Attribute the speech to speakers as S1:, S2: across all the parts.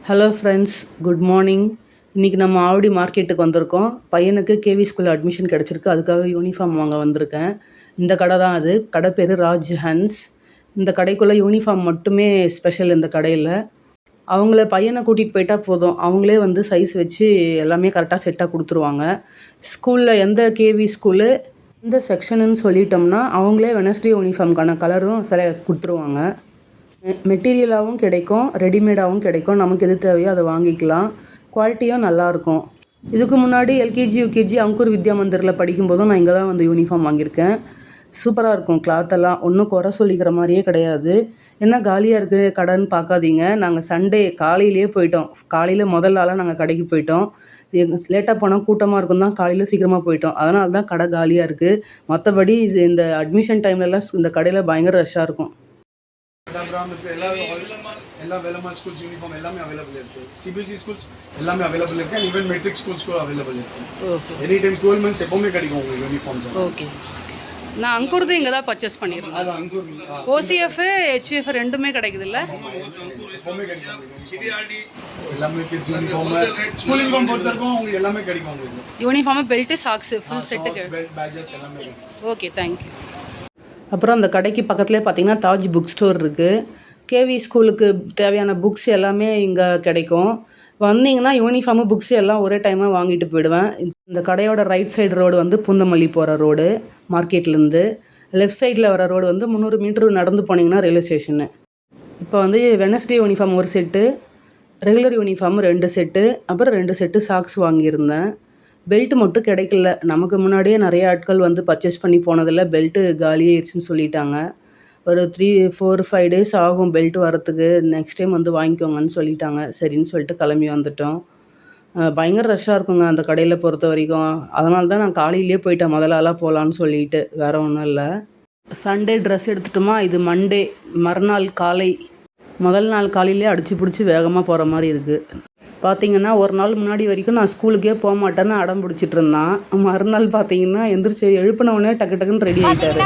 S1: Hello friends, good morning. இன்றைக்கி நம்ம ஆவடி மார்க்கெட்டுக்கு வந்திருக்கோம். பையனுக்கு கேவி ஸ்கூலில் அட்மிஷன் கிடச்சிருக்கு. அதுக்காக யூனிஃபார்ம் வாங்க வந்திருக்கேன். இந்த கடை தான் அது. கடை பேர் ராஜ் ஹன்ஸ். இந்த கடைக்குள்ளே யூனிஃபார்ம் மட்டுமே ஸ்பெஷல். இந்த கடையில் அவங்கள பையனை கூட்டிகிட்டு போயிட்டா போதும், அவங்களே வந்து சைஸ் வச்சு எல்லாமே கரெக்டாக செட்டாக கொடுத்துருவாங்க. ஸ்கூலில் எந்த கேவி ஸ்கூலு எந்த செக்ஷனுன்னு சொல்லிட்டோம்னா அவங்களே வெனஸ்டே யூனிஃபார்முக்கான கலரும் கொடுத்துருவாங்க. மெட்டீரியலாகவும் கிடைக்கும், ரெடிமேடாகவும் கிடைக்கும். நமக்கு எது தேவையோ அதை வாங்கிக்கலாம். குவாலிட்டியும் நல்லாயிருக்கும். இதுக்கு முன்னாடி எல்கேஜி யூகேஜி அங்கூர் வித்யா மந்திரில் படிக்கும்போதும் நான் இங்கே தான் வந்து யூனிஃபார்ம் வாங்கியிருக்கேன். சூப்பராக இருக்கும். கிளாத்தெல்லாம் ஒன்றும் குறை சொல்லிக்கிற மாதிரியே கிடையாது. என்ன காலியாக இருக்குது கடைன்னு பார்க்காதீங்க. நாங்கள் சண்டே காலையிலேயே போயிட்டோம். காலையில் முதல் நாளாக நாங்கள் கடைக்கு போயிட்டோம். லேட்டாக போனால் கூட்டமாக இருக்கும் தான் காலையில் சீக்கிரமாக போயிட்டோம். அதனால தான் கடை காலியாக இருக்குது. மற்றபடி இந்த அட்மிஷன் டைம்லலாம் இந்த கடையில் பயங்கர ரஷ்ஷாக இருக்கும்.
S2: எல்லா வேலம்மாள் ஸ்கூல்ஸ் யூனிஃபார்ம் எல்லாமே அவைலபிள் இருக்கு. சிபிஎஸ்சி ஸ்கூல்ஸ் எல்லாமே அவைலபிள் இருக்கு. ஈவன் மெட்ரிக் ஸ்கூல்ஸ் கூட அவைலபிள் இருக்கு.
S1: ஓகே.
S2: எனி டைம் 12 months எப்பவுமே கிடைக்கும் உங்களுக்கு யூனிஃபார்ம்ஸ்.
S1: ஓகே. நான் அங்கூர்து இங்கே தான் பர்ச்சேஸ் பண்ணியிருந்தேன்.
S2: அது அங்கூர்
S1: ஓசிஎஃப் ஹெச்எஃப் ரெண்டுமே கிடைக்குது இல்லை?
S2: எப்பவுமே கிடைக்கும். எல்லாமே கிட்ஸ் யூனிஃபார்ம், ஸ்கூல் யூனிஃபார்ம் பொறுத்தவரைக்கும் உங்களுக்கு எல்லாமே கிடைக்கும். உங்களுக்கு
S1: யூனிஃபார்ம், பெல்ட், சாக்ஸ் ஃபுல் செட்டுக்கு
S2: பெல்ட், பேட்ஜஸ் எல்லாமே கிடைக்கும்.
S1: Okay, thank you. அப்புறம் அந்த கடைக்கு பக்கத்துலேயே பார்த்தீங்கன்னா தாஜ் புக் ஸ்டோர் இருக்குது. கேவி ஸ்கூலுக்கு தேவையான புக்ஸ் எல்லாமே இங்கே கிடைக்கும். வந்தீங்கன்னா யூனிஃபார்மு புக்ஸ் எல்லாம் ஒரே டைமாக வாங்கிட்டு போயிடுவேன். இந்த கடையோட ரைட் சைடு ரோடு வந்து பூந்தமல்லி போகிற ரோடு மார்க்கெட்லேருந்து. லெஃப்ட் சைடில் வர ரோடு வந்து 300 மீட்டர் நடந்து போனீங்கன்னா ரயில்வே ஸ்டேஷனு. இப்போ வந்து வெனஸ்டே யூனிஃபார்ம் ஒரு செட்டு, ரெகுலர் யூனிஃபார்ம் 2 செட்டு, அப்புறம் 2 செட்டு சாக்ஸ் வாங்கியிருந்தேன். பெல்ட் மட்டும் கிடைக்கல. நமக்கு முன்னாடியே நிறைய ஆட்கள் வந்து பர்ச்சேஸ் பண்ணி போனதில் பெல்ட்டு காலியாகிடுச்சின்னு சொல்லிட்டாங்க. ஒரு 3-4-5 days ஆகும் பெல்ட் வரத்துக்கு. நெக்ஸ்ட் டைம் வந்து வாங்கிக்கோங்கன்னு சொல்லிட்டாங்க. சரின்னு சொல்லிட்டு கிளம்பி வந்துட்டோம். பயங்கர ரஷ்ஷாக இருக்குங்க அந்த கடையில் பொறுத்த வரைக்கும். அதனால தான் நான் காலையிலேயே போயிட்டேன், முதலாளாக போகலான்னு சொல்லிட்டு. வேறு ஒன்றும் இல்லை. சண்டே ட்ரெஸ் எடுத்துட்டோமா, இது மண்டே மறுநாள் காலை. முதல் நாள் காலையிலே அடிச்சு பிடிச்சி வேகமாக போகிற மாதிரி இருக்குது. பார்த்தீங்கன்னா ஒரு நாள் முன்னாடி வரைக்கும் நான் ஸ்கூலுக்கே போக மாட்டேன்னு அடம் பிடிச்சிட்டு இருந்தான். மறுநாள் பார்த்தீங்கன்னா எந்திரிச்சு எழுப்பினவுடனே டக்கு டக்குன்னு ரெடி ஆகிட்டாரு.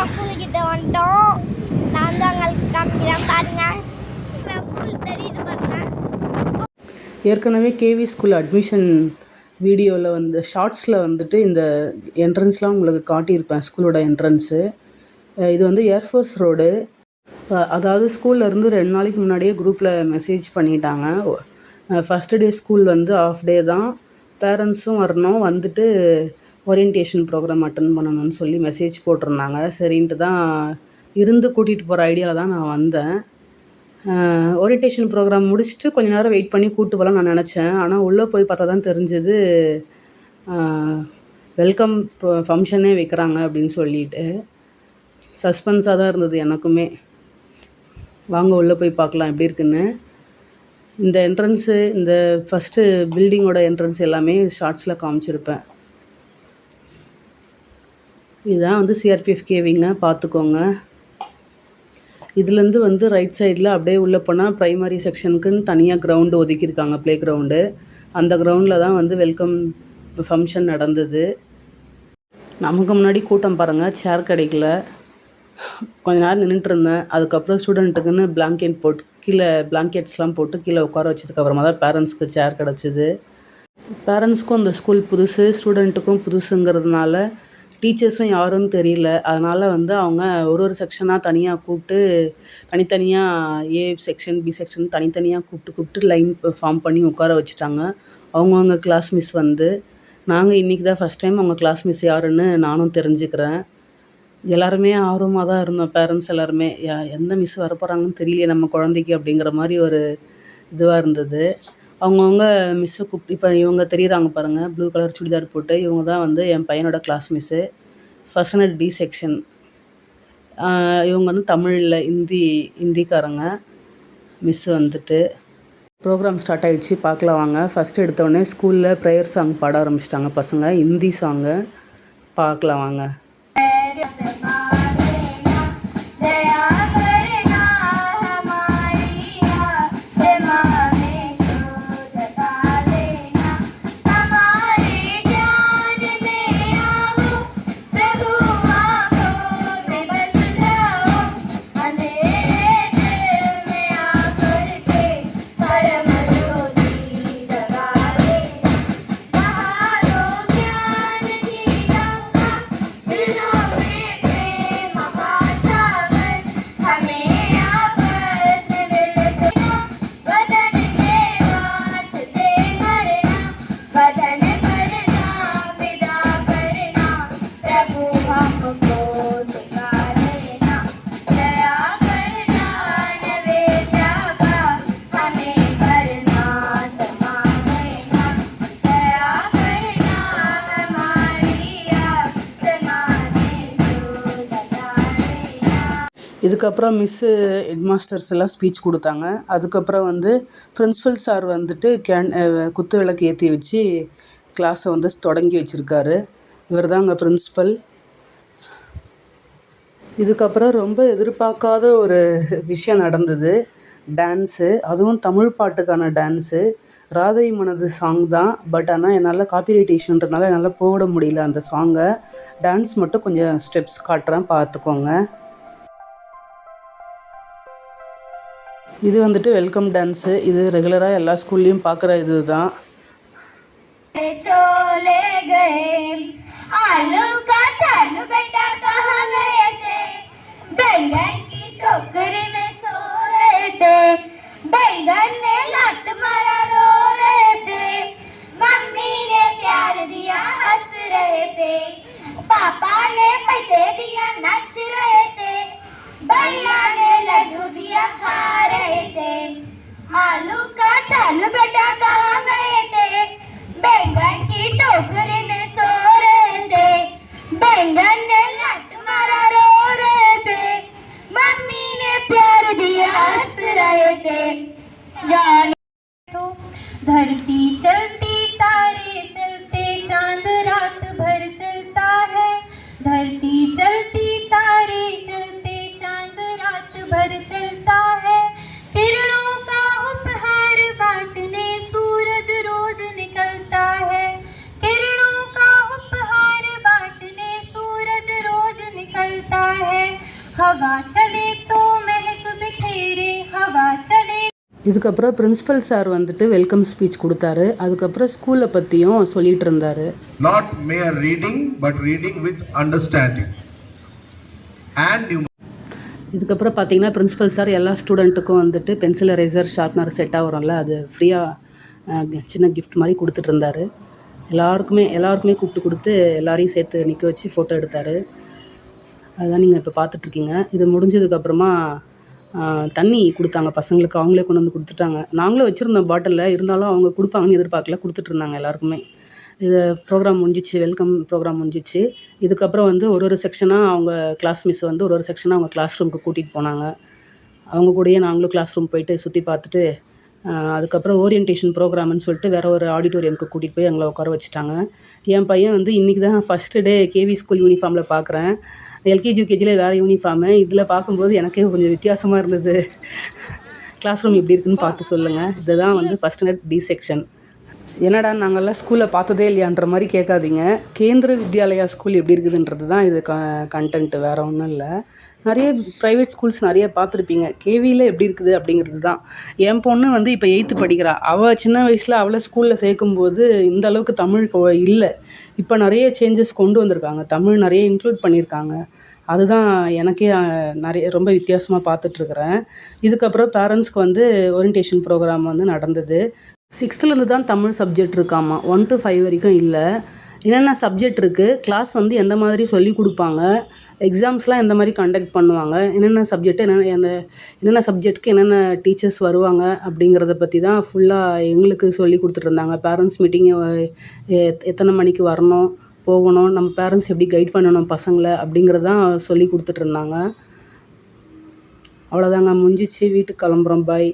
S1: ஏற்கனவே கேவி ஸ்கூல் அட்மிஷன் வீடியோவில் வந்து ஷார்ட்ஸில் வந்துட்டு இந்த என்ட்ரன்ஸ்லாம் உங்களுக்கு காட்டியிருப்பேன், ஸ்கூலோட என்ட்ரன்ஸு. இது வந்து ஏர்ஃபோர்ஸ் ரோடு. அதாவது ஸ்கூல்லேருந்து 2 நாளைக்கு முன்னாடியே குரூப்பில் மெசேஜ் பண்ணிட்டாங்க. ஃபஸ்ட்டு டே ஸ்கூல் வந்து ஆஃப் டே தான், பேரண்ட்ஸும் வரணும், வந்துட்டு ஓரியன்டேஷன் ப்ரோக்ராம் அட்டன் பண்ணணும்னு சொல்லி மெசேஜ் போட்டிருந்தாங்க. சரின்ட்டு தான் இருந்து கூட்டிகிட்டு போகிற ஐடியாவில் தான் நான் வந்தேன். ஓரியன்டேஷன் ப்ரோக்ராம் முடிச்சுட்டு கொஞ்ச நேரம் வெயிட் பண்ணி கூப்பிட்டு போகலாம் நான் நினச்சேன். ஆனால் உள்ளே போய் பார்த்தா தான் தெரிஞ்சது வெல்கம் ஃபங்க்ஷனே வைக்கிறாங்க அப்படின்னு சொல்லிட்டு. சஸ்பென்ஸாக தான் இருந்தது எனக்குமே. வாங்க உள்ளே போய் பார்க்கலாம் எப்படி இருக்குன்னு. இந்த என்ட்ரன்ஸு, இந்த ஃபஸ்ட்டு பில்டிங்கோட என்ட்ரன்ஸ் எல்லாமே ஷார்ட்ஸில் காமிச்சிருப்பேன். இதுதான் வந்து சிஆர்பிஎஃப் கேவிங்க, பார்த்துக்கோங்க. இதுலேருந்து வந்து ரைட் சைடில் அப்படியே உள்ளே போனால் ப்ரைமரி செக்ஷனுக்குன்னு தனியாக கிரவுண்டு ஒதுக்கியிருக்காங்க, ப்ளே கிரவுண்டு. அந்த கிரவுண்டில் தான் வந்து வெல்கம் ஃபங்க்ஷன் நடந்தது. நமக்கு முன்னாடி கூட்டம் பாருங்கள், சேர் கிடைக்கல. கொஞ்ச நேரம் நின்றுட்டு இருந்தேன். அதுக்கப்புறம் ஸ்டூடெண்ட்டுக்குன்னு பிளாங்கெட் போட்டு கீழே பிளாங்கெட்ஸ்லாம் போட்டு கீழே உட்கார வச்சதுக்கப்புறமா தான் பேரண்ட்ஸ்க்கு சேர் கிடச்சிது. பேரண்ட்ஸ்க்கும் இந்த ஸ்கூல் புதுசு, ஸ்டூடெண்ட்டுக்கும் புதுசுங்கிறதுனால டீச்சர்ஸும் யாருன்னு தெரியல. அதனால் வந்து அவங்க ஒரு செக்ஷனாக தனியாக கூப்பிட்டு தனித்தனியாக ஏ செக்ஷன், பி செக்ஷன் தனித்தனியாக கூப்பிட்டு லைன் ஃபார்ம் பண்ணி உட்கார வச்சுட்டாங்க. அவங்கவுங்க கிளாஸ் மிஸ் வந்து. நாங்கள் இன்றைக்கி தான் ஃபஸ்ட் டைம் அவங்க கிளாஸ் மிஸ் யாருன்னு நானும் தெரிஞ்சுக்கிறேன். எல்லாருமே ஆர்வமாக தான் இருந்தோம், பேரண்ட்ஸ் எல்லாருமே. எந்த மிஸ் வரப்போகிறாங்கன்னு தெரியலையே நம்ம குழந்தைக்கு அப்படிங்கிற மாதிரி ஒரு இதுவாக இருந்தது. அவங்கவுங்க மிஸ்ஸை கூப்பிட்டு, இப்போ இவங்க தெரியுறாங்க பாருங்கள், ப்ளூ கலர் சுடிதார் போட்டு. இவங்க தான் வந்து என் பையனோட class miss. First standard D section. இவங்க வந்து தமிழில் ஹிந்திக்காரங்க மிஸ்ஸு வந்துட்டு. ப்ரோக்ராம் ஸ்டார்ட் ஆகிடுச்சு, பார்க்கலாம் வாங்க. ஃபஸ்ட்டு எடுத்தோடனே ஸ்கூலில் ப்ரேயர் சாங் பாட ஆரம்பிச்சிட்டாங்க பசங்க, ஹிந்தி சாங்கு. பார்க்கலாம் வாங்க. இதுக்கப்புறம் மிஸ்ஸு ஹெட் மாஸ்டர்ஸ் எல்லாம் ஸ்பீச் கொடுத்தாங்க. அதுக்கப்புறம் வந்து பிரின்சிபல் சார் வந்துட்டு குத்து விளக்கு ஏற்றி வச்சு கிளாஸை வந்து தொடங்கி வச்சுருக்காரு. இவர் தான் அங்கே பிரின்சிபல். இதுக்கப்புறம் ரொம்ப எதிர்பார்க்காத ஒரு விஷயம் நடந்தது. டான்ஸு, அதுவும் தமிழ் பாட்டுக்கான டான்ஸு. ராதை மனது சாங் தான். பட் ஆனால் என்னால் காப்பிரைட் இஷ்யூன்றதுனால என்னால் போட முடியல அந்த சாங்கை. டான்ஸ் மட்டும் கொஞ்சம் ஸ்டெப்ஸ் காட்டுறேன், பார்த்துக்கோங்க. இது வந்துட்டு வெல்கம் டான்ஸு. இது ரெகுலராக எல்லா ஸ்கூல்லேயும் பார்க்குற இது தான்.
S3: आलू का चालू बेटा कहाँ गए थे? बैंगन की टोकरी में सो रहे थे, बैंगन ने लात मारा रो रहे थे, मम्मी ने प्यार दिया हंस रहे थे, पापा ने पैसे दिया नाच रहे थे, भैया ने लड्डू दिया खा रहे थे। आलू का चालू बेटा कहाँ गए थे? बैंगन की टोकरी में सो रहे थे, बैंगन ने लात मारा रो रहे थे, मम्मी ने प्यार दिया हंस रहे थे। जाने धरती चलती तारे चलते चांद रात भर चलता है, धरती चलती तारे चलते चांद रात भर चलता है, किरणों का उपहार बांटने सूरज रोज निकलता है, किरणों का उपहार बांटने सूरज रोज निकलता है, हवा चले तो महक बिखेरे, हवा चले.
S1: இதுக்கப்புறம் பிரின்சிபல் சார் வந்துட்டு வெல்கம் ஸ்பீச் கொடுத்தாரு. அதுக்கப்புறம் ஸ்கூலை பற்றியும் சொல்லிகிட்டு இருந்தார்.
S4: Not mere reading, but reading with understanding. And you.
S1: இதுக்கப்புறம் பார்த்தீங்கன்னா பிரின்சிபல் சார் எல்லா ஸ்டூடெண்ட்டுக்கும் வந்துட்டு பென்சில் எரேசர் ஷார்ப்னர் செட்டாக வரும்ல, அது ஃப்ரீயாக சின்ன கிஃப்ட் மாதிரி கொடுத்துட்டு இருந்தார். எல்லாருக்குமே கூப்பிட்டு கொடுத்து எல்லாரையும் சேர்த்து நிற்க வச்சு ஃபோட்டோ எடுத்தார். அதுதான் நீங்கள் இப்போ பார்த்துட்ருக்கீங்க. இது முடிஞ்சதுக்கப்புறமா தண்ணி கொடுத்தாங்க பசங்களுக்கு. அவங்களே கொண்டு வந்து கொடுத்துட்டாங்க. நாங்களும் வச்சுருந்தோம் பாட்டிலில், இருந்தாலும் அவங்க கொடுப்பாங்கன்னு எதிர்பார்க்கல, கொடுத்துட்ருந்தாங்க எல்லாருக்குமே. இது ப்ரோக்ராம் முடிஞ்சிச்சு, வெல்கம் ப்ரோக்ராம் முடிஞ்சிச்சு. இதுக்கப்புறம் வந்து ஒரு செக்ஷனாக அவங்க கிளாஸ் மிஸ் வந்து ஒரு செக்ஷனாக அவங்க கிளாஸ் ரூமுக்கு கூட்டிகிட்டு போனாங்க. அவங்க கூடயே நாங்களும் கிளாஸ் ரூம் போயிட்டு சுற்றி பார்த்துட்டு அதுக்கப்புறம் ஓரியன்டேஷன் ப்ரோக்ராம்னு சொல்லிட்டு வேறு ஒரு ஆடிட்டோரியமுக்கு கூட்டிகிட்டு போய் எங்களை உட்கார வச்சுட்டாங்க. என் பையன் வந்து இன்றைக்கி தான் ஃபஸ்ட்டு டே கேவி ஸ்கூல் யூனிஃபார்மில் பார்க்குறேன். எல்கேஜி யூகேஜியில் வேறு யூனிஃபார்மு, இதில் பார்க்கும்போது எனக்கே கொஞ்சம் வித்தியாசமாக இருந்தது. கிளாஸ் ரூம் எப்படி இருக்குதுன்னு பார்த்து சொல்லுங்கள். இதுதான் வந்து ஃபஸ்ட் ஸ்டாண்டர்ட் டி செக்ஷன். என்னடா நாங்கள்லாம் ஸ்கூலில் பார்த்ததே இல்லையான்ற மாதிரி கேட்காதீங்க. கேந்திர வித்யாலயா ஸ்கூல் எப்படி இருக்குதுன்றது தான் இது கண்டென்ட்டு, வேறு ஒன்றும் இல்லை. நிறைய ப்ரைவேட் ஸ்கூல்ஸ் நிறைய பார்த்துருப்பீங்க. கேவியில் எப்படி இருக்குது அப்படிங்கிறது தான். என் பொண்ணு வந்து இப்போ 8th படிக்கிறா. அவள் சின்ன வயசில் அவளை ஸ்கூலில் சேர்க்கும்போது இந்த அளவுக்கு தமிழ் இல்லை. இப்போ நிறைய சேஞ்சஸ் கொண்டு வந்திருக்காங்க, தமிழ் நிறைய இன்க்ளூட் பண்ணியிருக்காங்க. அதுதான் எனக்கே ரொம்ப வித்தியாசமாக பார்த்துட்ருக்குறேன். இதுக்கப்புறம் பேரண்ட்ஸ்க்கு வந்து ஓரியன்டேஷன் ப்ரோக்ராம் வந்து நடந்தது. 6th தான் தமிழ் சப்ஜெக்ட் இருக்காமா, 1 to 5 வரைக்கும் இல்லை. என்னென்ன சப்ஜெக்ட் இருக்குது, கிளாஸ் வந்து எந்த மாதிரி சொல்லி கொடுப்பாங்க, எக்ஸாம்ஸ்லாம் எந்த மாதிரி கண்டக்ட் பண்ணுவாங்க, என்னென்ன சப்ஜெக்ட்டுக்கு என்னென்ன டீச்சர்ஸ் வருவாங்க அப்படிங்கிறத பற்றி தான் ஃபுல்லாக எங்களுக்கு சொல்லி கொடுத்துட்ருந்தாங்க. பேரண்ட்ஸ் மீட்டிங் எத்தனை மணிக்கு வரணும், போகணும், நம்ம பேரண்ட்ஸ் எப்படி கைட் பண்ணணும் பசங்களை அப்படிங்கிறதான் சொல்லி கொடுத்துட்ருந்தாங்க. அவ்வளோதாங்க, முடிஞ்சிச்சு. வீட்டுக்கு கிளம்புறோம். பாய்.